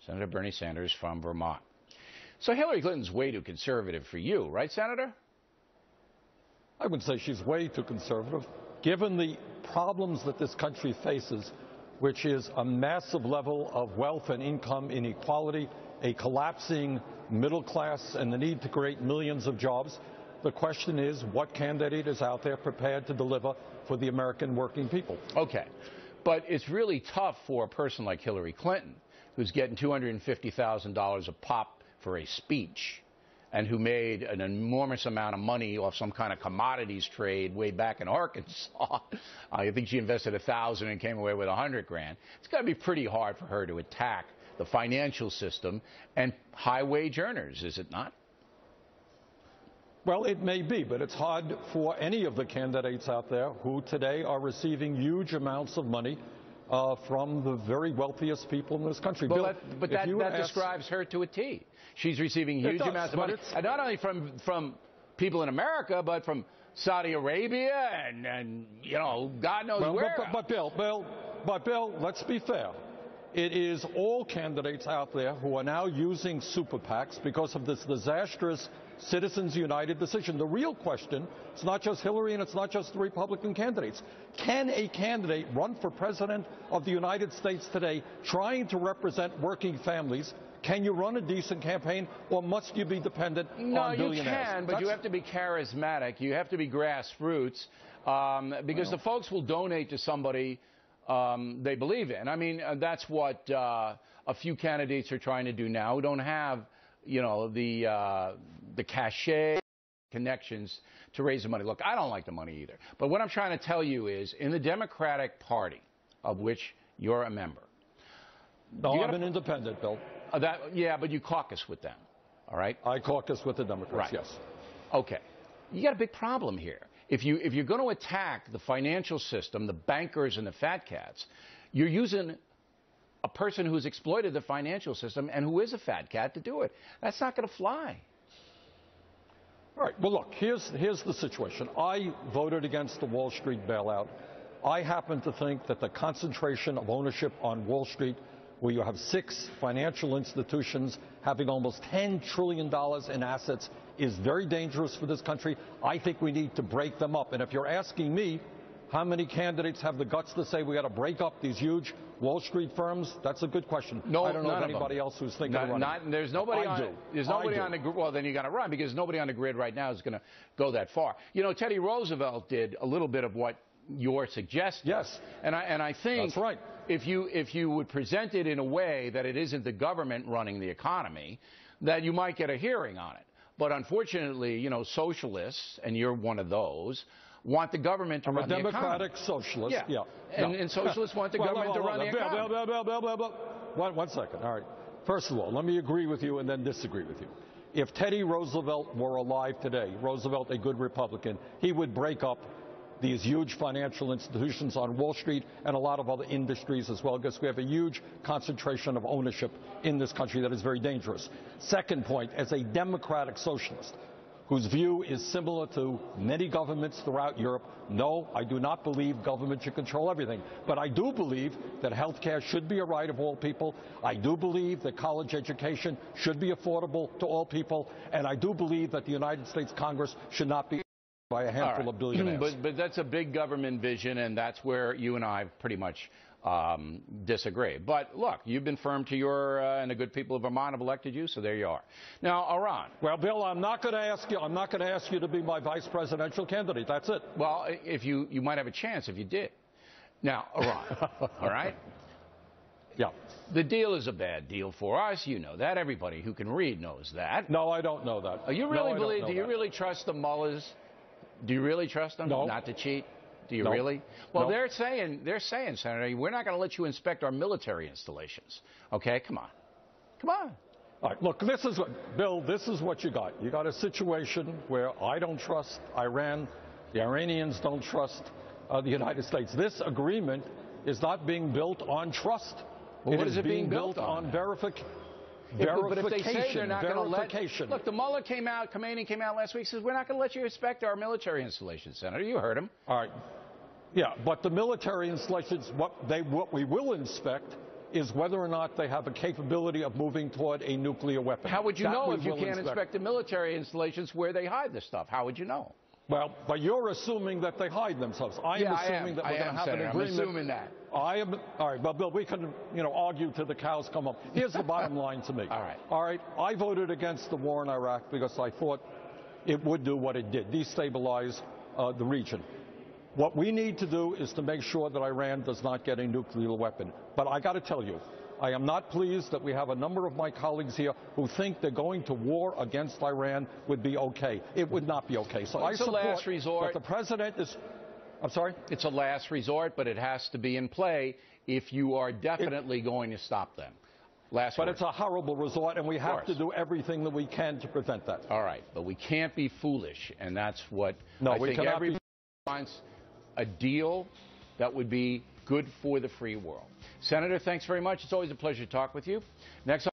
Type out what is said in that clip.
Senator Bernie Sanders from Vermont. So Hillary Clinton's way too conservative for you, right, Senator? I would say she's way too conservative, given the problems that this country faces, which is a massive level of wealth and income inequality, a collapsing middle class, and the need to create millions of jobs. The question is, what candidate is out there prepared to deliver for the American working people? Okay, but it's really tough for a person like Hillary Clinton, who's getting $250,000 a pop for a speech, and who made an enormous amount of money off some kind of commodities trade way back in Arkansas. I think she invested $1,000 and came away with $100 grand. It's got to be pretty hard for her to attack the financial system and high-wage earners, is it not? Well, it may be, but it's hard for any of the candidates out there who today are receiving huge amounts of money from the very wealthiest people in this country. But that describes her to a T. She's receiving huge amounts of money, and not only from people in America, but from Saudi Arabia and you know, God knows where. But Bill, let's be fair. It is all candidates out there who are now using super PACs because of this disastrous Citizens United decision. The real question, it's not just Hillary and it's not just the Republican candidates. Can a candidate run for president of the United States today trying to represent working families? Can you run a decent campaign, or must you be dependent on billionaires? No, you can, but you have to be charismatic. You have to be grassroots, because the folks will donate to somebody they believe in. I mean, that's what a few candidates are trying to do now, who don't have, you know, the cachet connections to raise the money. Look, I don't like the money either. But what I'm trying to tell you is, in the Democratic Party, of which you're a member. No, I'm an independent, Bill. Yeah, but you caucus with them, all right? I caucus with the Democrats, right. Yes. Okay. You got a big problem here. If you're going to attack the financial system, the bankers and the fat cats, you're using a person who's exploited the financial system and who is a fat cat to do it. That's not going to fly. All right. Well, look, here's the situation. I voted against the Wall Street bailout. I happen to think that the concentration of ownership on Wall Street, where you have 6 financial institutions having almost $10 trillion in assets, is very dangerous for this country. I think we need to break them up. And if you're asking me, how many candidates have the guts to say we got to break up these huge Wall Street firms? That's a good question. No, I don't know of anybody else who's thinking of running. There's nobody on the grid. Well, then you got to run, because nobody on the grid right now is going to go that far. You know, Teddy Roosevelt did a little bit of what you're suggesting. Yes. And I think that's right. If you would present it in a way that it isn't the government running the economy, that you might get a hearing on it. But unfortunately, you know, socialists, and you're one of those, want the government to run the economy. I'm a democratic socialist. Yeah. And socialists want the government to run the economy. One second. All right. First of all, let me agree with you and then disagree with you. If Teddy Roosevelt were alive today, Roosevelt, a good Republican, he would break up these huge financial institutions on Wall Street and a lot of other industries as well, because we have a huge concentration of ownership in this country that is very dangerous. Second point, as a democratic socialist, whose view is similar to many governments throughout Europe, no, I do not believe government should control everything. But I do believe that health care should be a right of all people. I do believe that college education should be affordable to all people. And I do believe that the United States Congress should not be by a handful of billionaires. But that's a big government vision, and that's where you and I pretty much disagree. But look, you've been firm to your, and the good people of Vermont have elected you, so there you are. Now, Iran. Well, Bill, I'm not going to ask you. I'm not going to ask you to be my vice presidential candidate. That's it. Well, if you might have a chance if you did. Now, Iran. All right. Yeah. The deal is a bad deal for us. You know that. Everybody who can read knows that. No, I don't know that. You really believe? Do you really trust the mullahs? Do you really trust them not to cheat? Do you really? Well, they're saying, Senator, we're not going to let you inspect our military installations. Okay, come on. Come on. All right, look, Bill, this is what you got. You got a situation where I don't trust Iran, the Iranians don't trust the United States. This agreement is not being built on trust. Well, what is it being built on? Verification. But if they say they're not going to let... Look, the mullah Khomeini came out last week and says, we're not going to let you inspect our military installations, Senator. You heard him. All right. Yeah, but the military installations, what we will inspect is whether or not they have a capability of moving toward a nuclear weapon. How would you know if you can't inspect inspect the military installations where they hide this stuff? How would you know? Well, but you're assuming that they hide themselves. I am assuming that we're going to have an agreement. I'm assuming that. I am. All right, well, Bill, we can, argue till the cows come home. Here's the bottom line to me. All right. All right, I voted against the war in Iraq because I thought it would do what it did, destabilize the region. What we need to do is to make sure that Iran does not get a nuclear weapon. But I got to tell you, I am not pleased that we have a number of my colleagues here who think that going to war against Iran would be okay. It would not be okay. So I support last resort. that the president is... I'm sorry? It's a last resort, but it has to be in play if you are definitely going to stop them. But it's a horrible resort, and we have to do everything that we can to prevent that. All right, but we can't be foolish, and that's what I think everybody wants, a deal that would be good for the free world. Senator, thanks very much. It's always a pleasure to talk with you. Next